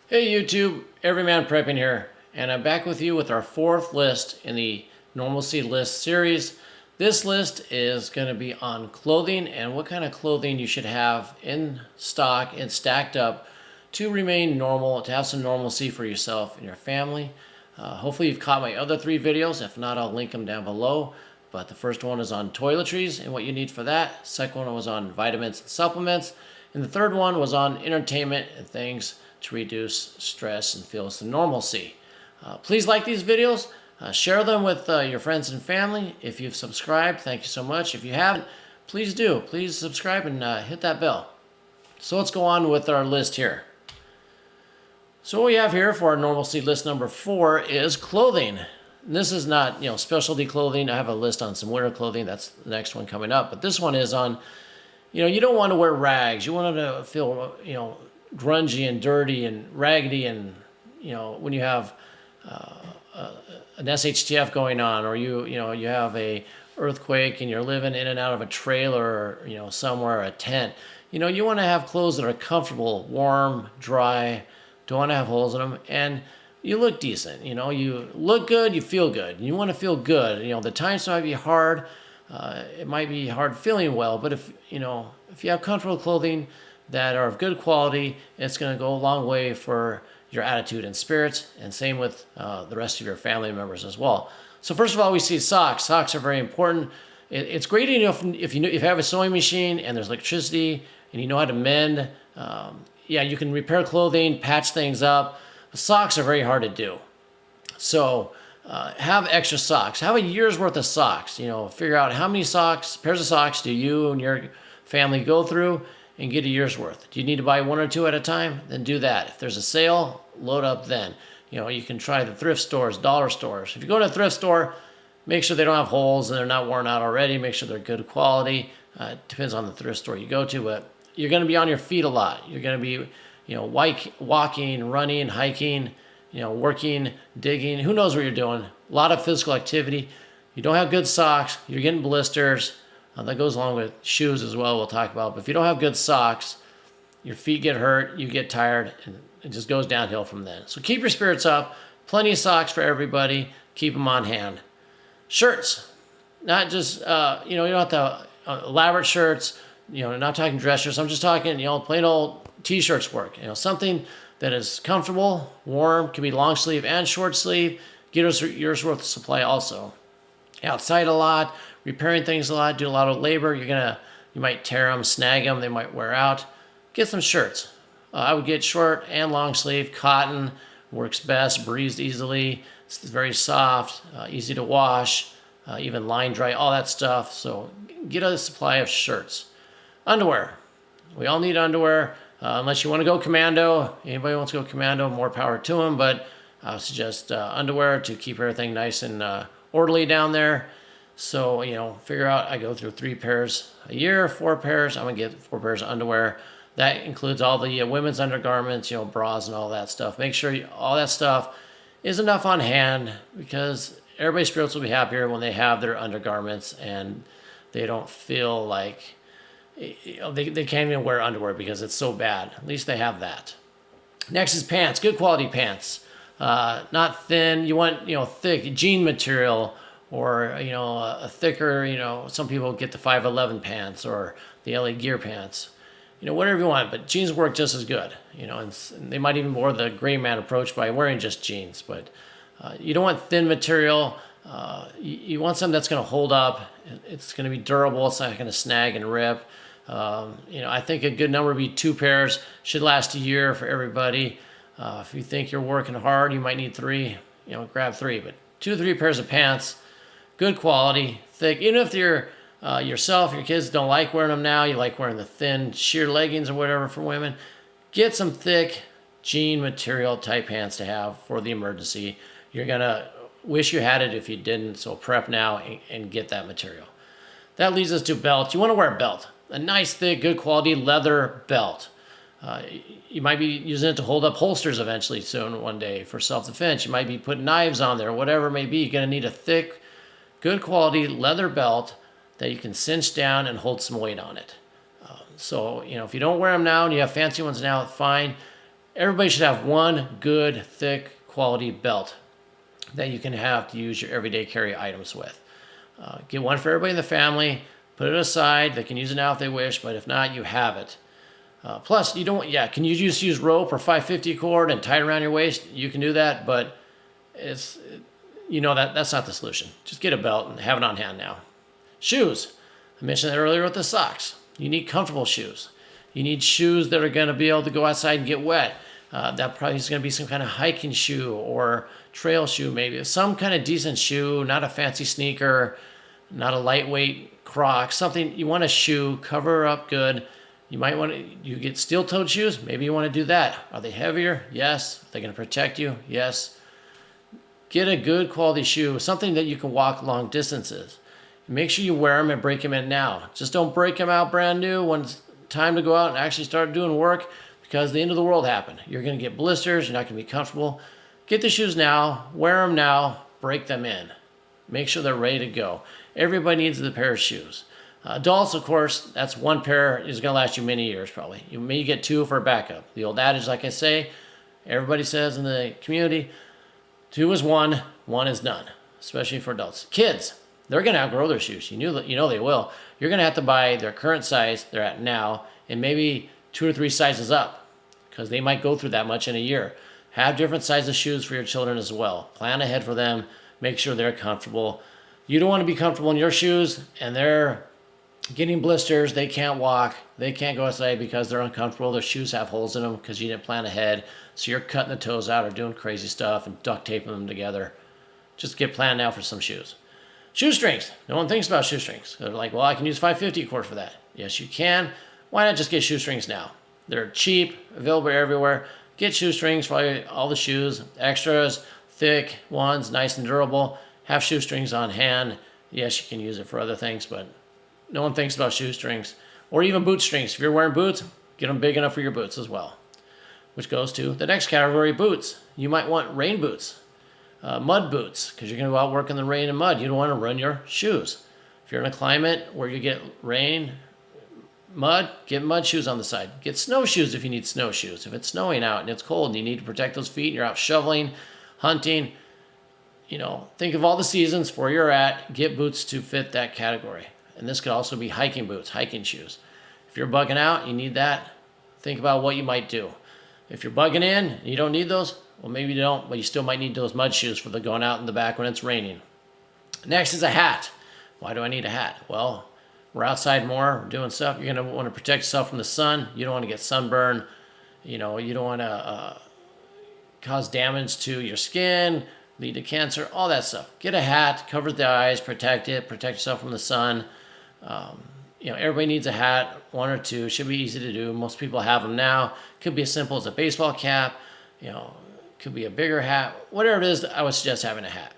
Hey YouTube, Everyman Prepping here, and I'm back with you with our fourth list in the Normalcy list series. This list is going to be on clothing and what kind of clothing you should have in stock and stacked up to remain normal, to have some normalcy for yourself and your family. Hopefully you've caught my other three videos. If not, I'll link them down below. But the first one is on toiletries and what you need for that. Second one was on vitamins and supplements. And the third one was on entertainment and things to reduce stress and feel some normalcy. Please like these videos. Share them with your friends and family. If you've subscribed, thank you so much. If you haven't, please do. Please subscribe and hit that bell. So let's go on with our list here. So what we have here for our normalcy list number 4 is clothing. And this is not, specialty clothing. I have a list on some winter clothing. That's the next one coming up. But this one is on, you don't want to wear rags. You want to feel, grungy and dirty and raggedy, and when you have an SHTF going on, or you have a earthquake and you're living in and out of a trailer, or somewhere, a tent, you want to have clothes that are comfortable, warm, dry, don't want to have holes in them, and you look decent. You look good, you feel good. You want to feel good. The times might be hard. It might be hard feeling well, but if you have comfortable clothing that are of good quality, it's going to go a long way for your attitude and spirits, and same with the rest of your family members as well. So first of all, we see socks. Socks are very important. It's great if you have a sewing machine and there's electricity and you know how to mend. Yeah, you can repair clothing, patch things up. But socks are very hard to do. So have extra socks. Have a year's worth of socks. Figure out how many pairs of socks do you and your family go through, and get a year's worth. Do you need to buy 1 or 2 at a time? Then do that. If there's a sale, load up then. You can try the thrift stores, dollar stores. If you go to a thrift store, make sure they don't have holes and they're not worn out already. Make sure they're good quality. It depends on the thrift store you go to, but you're going to be on your feet a lot. You're going to be, walking, running, hiking, working, digging. Who knows what you're doing? A lot of physical activity. You don't have good socks, you're getting blisters. That goes along with shoes as well, we'll talk about. But if you don't have good socks, your feet get hurt, you get tired, and it just goes downhill from then. So keep your spirits up. Plenty of socks for everybody. Keep them on hand. Shirts. Not just, you don't have to elaborate shirts. Not talking dress shirts. I'm just talking, plain old t-shirts work. Something that is comfortable, warm, can be long sleeve and short sleeve. Get us yours worth of supply also. Outside a lot, repairing things a lot, do a lot of labor. You might tear them, snag them, they might wear out. Get some shirts. I would get short and long sleeve. Cotton works best, breathes easily. It's very soft, easy to wash, even line dry, all that stuff. So get a supply of shirts. Underwear. We all need underwear, unless you want to go commando. Anybody wants to go commando, more power to them, but I would suggest underwear to keep everything nice and orderly down there. So, figure out, I go through 3 pairs a year, 4 pairs. I'm going to get 4 pairs of underwear. That includes all the women's undergarments, bras and all that stuff. Make sure all that stuff is enough on hand, because everybody's spirits will be happier when they have their undergarments and they don't feel like, they can't even wear underwear because it's so bad. At least they have that. Next is pants, good quality pants. Not thin. You want, thick jean material, or, a thicker, some people get the 511 pants or the LA Gear pants, whatever you want, but jeans work just as good, and they might even wear the gray man approach by wearing just jeans, but you don't want thin material. You want something that's going to hold up. It's going to be durable. It's not going to snag and rip. I think a good number would be 2 pairs. Should last a year for everybody. If you think you're working hard, you might need 3, grab 3, but 2 to 3 pairs of pants, good quality, thick. Even if you're yourself, your kids don't like wearing them now, you like wearing the thin sheer leggings or whatever for women, get some thick jean material type pants to have for the emergency. You're going to wish you had it if you didn't, so prep now and get that material. That leads us to belts. You want to wear a belt, a nice, thick, good quality leather belt. You might be using it to hold up holsters eventually soon one day for self-defense. You might be putting knives on there, whatever it may be. You're going to need a thick, good quality leather belt that you can cinch down and hold some weight on it. So, if you don't wear them now and you have fancy ones now, fine. Everybody should have one good, thick, quality belt that you can have to use your everyday carry items with. Get one for everybody in the family. Put it aside. They can use it now if they wish, but if not, you have it. Plus, you don't. Yeah, can you just use rope or 550 cord and tie it around your waist? You can do that, but it's that's not the solution. Just get a belt and have it on hand now. Shoes. I mentioned that earlier with the socks. You need comfortable shoes. You need shoes that are going to be able to go outside and get wet. That probably is going to be some kind of hiking shoe or trail shoe, maybe. Some kind of decent shoe, not a fancy sneaker, not a lightweight Croc. Something you want a shoe, cover up good. You might want to, you get steel-toed shoes, maybe you want to do that. Are they heavier? Yes. Are they going to protect you? Yes. Get a good quality shoe, something that you can walk long distances. Make sure you wear them and break them in now. Just don't break them out brand new when it's time to go out and actually start doing work, because the end of the world happened. You're going to get blisters. You're not going to be comfortable. Get the shoes now. Wear them now. Break them in. Make sure they're ready to go. Everybody needs the pair of shoes. Adults, of course, that's one pair is going to last you many years probably. You may get two for a backup. The old adage, like I say, everybody says in the community, 2 is 1, 1 is none, especially for adults. Kids, they're going to outgrow their shoes. You know they will. You're going to have to buy their current size they're at now and maybe 2 or 3 sizes up, because they might go through that much in a year. Have different sizes shoes for your children as well. Plan ahead for them. Make sure they're comfortable. You don't want to be comfortable in your shoes and they're getting blisters. They can't walk. They can't go outside because they're uncomfortable. Their shoes have holes in them because you didn't plan ahead. So you're cutting the toes out or doing crazy stuff and duct taping them together. Just get planned now for some shoes. Shoestrings. No one thinks about shoestrings. They're like, well, I can use 550 cord for that. Yes, you can. Why not just get shoestrings now? They're cheap, available everywhere. Get shoestrings for all the shoes. Extras, thick ones, nice and durable. Have shoestrings on hand. Yes, you can use it for other things, but no one thinks about shoestrings. Or even boot strings. If you're wearing boots, get them big enough for your boots as well. Which goes to the next category, boots. You might want rain boots, mud boots, because you're going to go out work in the rain and mud. You don't want to run your shoes. If you're in a climate where you get rain, mud, get mud shoes on the side. Get snowshoes if you need snowshoes. If it's snowing out and it's cold and you need to protect those feet and you're out shoveling, hunting, think of all the seasons where you're at. Get boots to fit that category. And this could also be hiking boots, hiking shoes. If you're bugging out, you need that. Think about what you might do. If you're bugging in and you don't need those, well, maybe you don't, but you still might need those mud shoes for the going out in the back when it's raining. Next is a hat. Why do I need a hat? Well, we're outside more, we're doing stuff. You're going to want to protect yourself from the sun. You don't want to get sunburn. You don't want to cause damage to your skin, lead to cancer, all that stuff. Get a hat, cover the eyes, protect it, protect yourself from the sun. Everybody needs a hat, 1 or 2. Should be easy to do. Most people have them now. Could be as simple as a baseball cap. Could be a bigger hat. Whatever it is, I would suggest having a hat.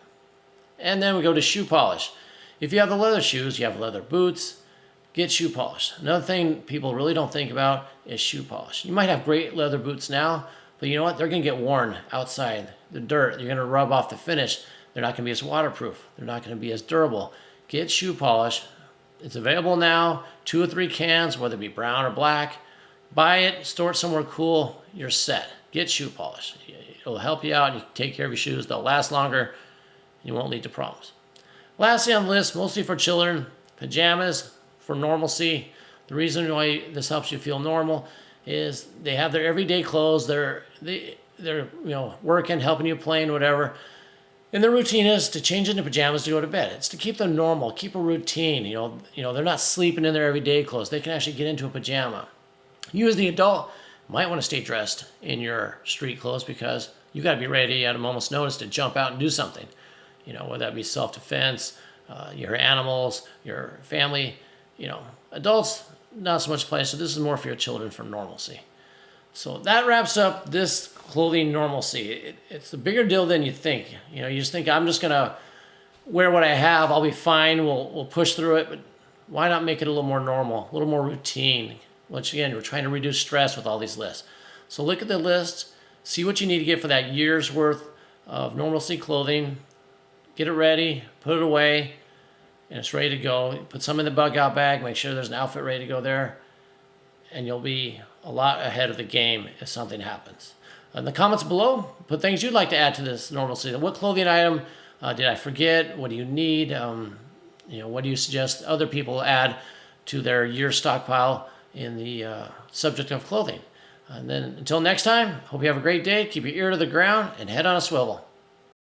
And then we go to shoe polish. If you have the leather shoes, you have leather boots, get shoe polish. Another thing people really don't think about is shoe polish. You might have great leather boots now, but you know what? They're going to get worn outside. The dirt, you're going to rub off the finish. They're not going to be as waterproof. They're not going to be as durable. Get shoe polish. It's available now, 2 or 3 cans, whether it be brown or black. Buy it, store it somewhere cool. You're set. Get shoe polish. It'll help you out. You can take care of your shoes. They'll last longer. You won't lead to problems. Lastly on the list, mostly for children, pajamas for normalcy. The reason why this helps you feel normal is they have their everyday clothes. They're working, helping you, playing, whatever. And their routine is to change into pajamas to go to bed. It's to keep them normal, keep a routine. They're not sleeping in their everyday clothes. They can actually get into a pajama. You as the adult might want to stay dressed in your street clothes because you got to be ready at a moment's notice to jump out and do something. Whether that be self-defense, your animals, your family. Adults, not so much play. So this is more for your children for normalcy. So that wraps up this clothing normalcy. It's a bigger deal than you think. You just think, I'm just going to wear what I have. I'll be fine. We'll push through it. But why not make it a little more normal, a little more routine? Once again, we're trying to reduce stress with all these lists. So look at the list. See what you need to get for that year's worth of normalcy clothing. Get it ready. Put it away. And it's ready to go. Put some in the bug out bag. Make sure there's an outfit ready to go there. And you'll be a lot ahead of the game if something happens. in the comments below, put things you'd like to add to this normalcy. What clothing item did I forget? What do you need? What do you suggest other people add to their year stockpile in the subject of clothing? And then until next time, hope you have a great day. Keep your ear to the ground and head on a swivel.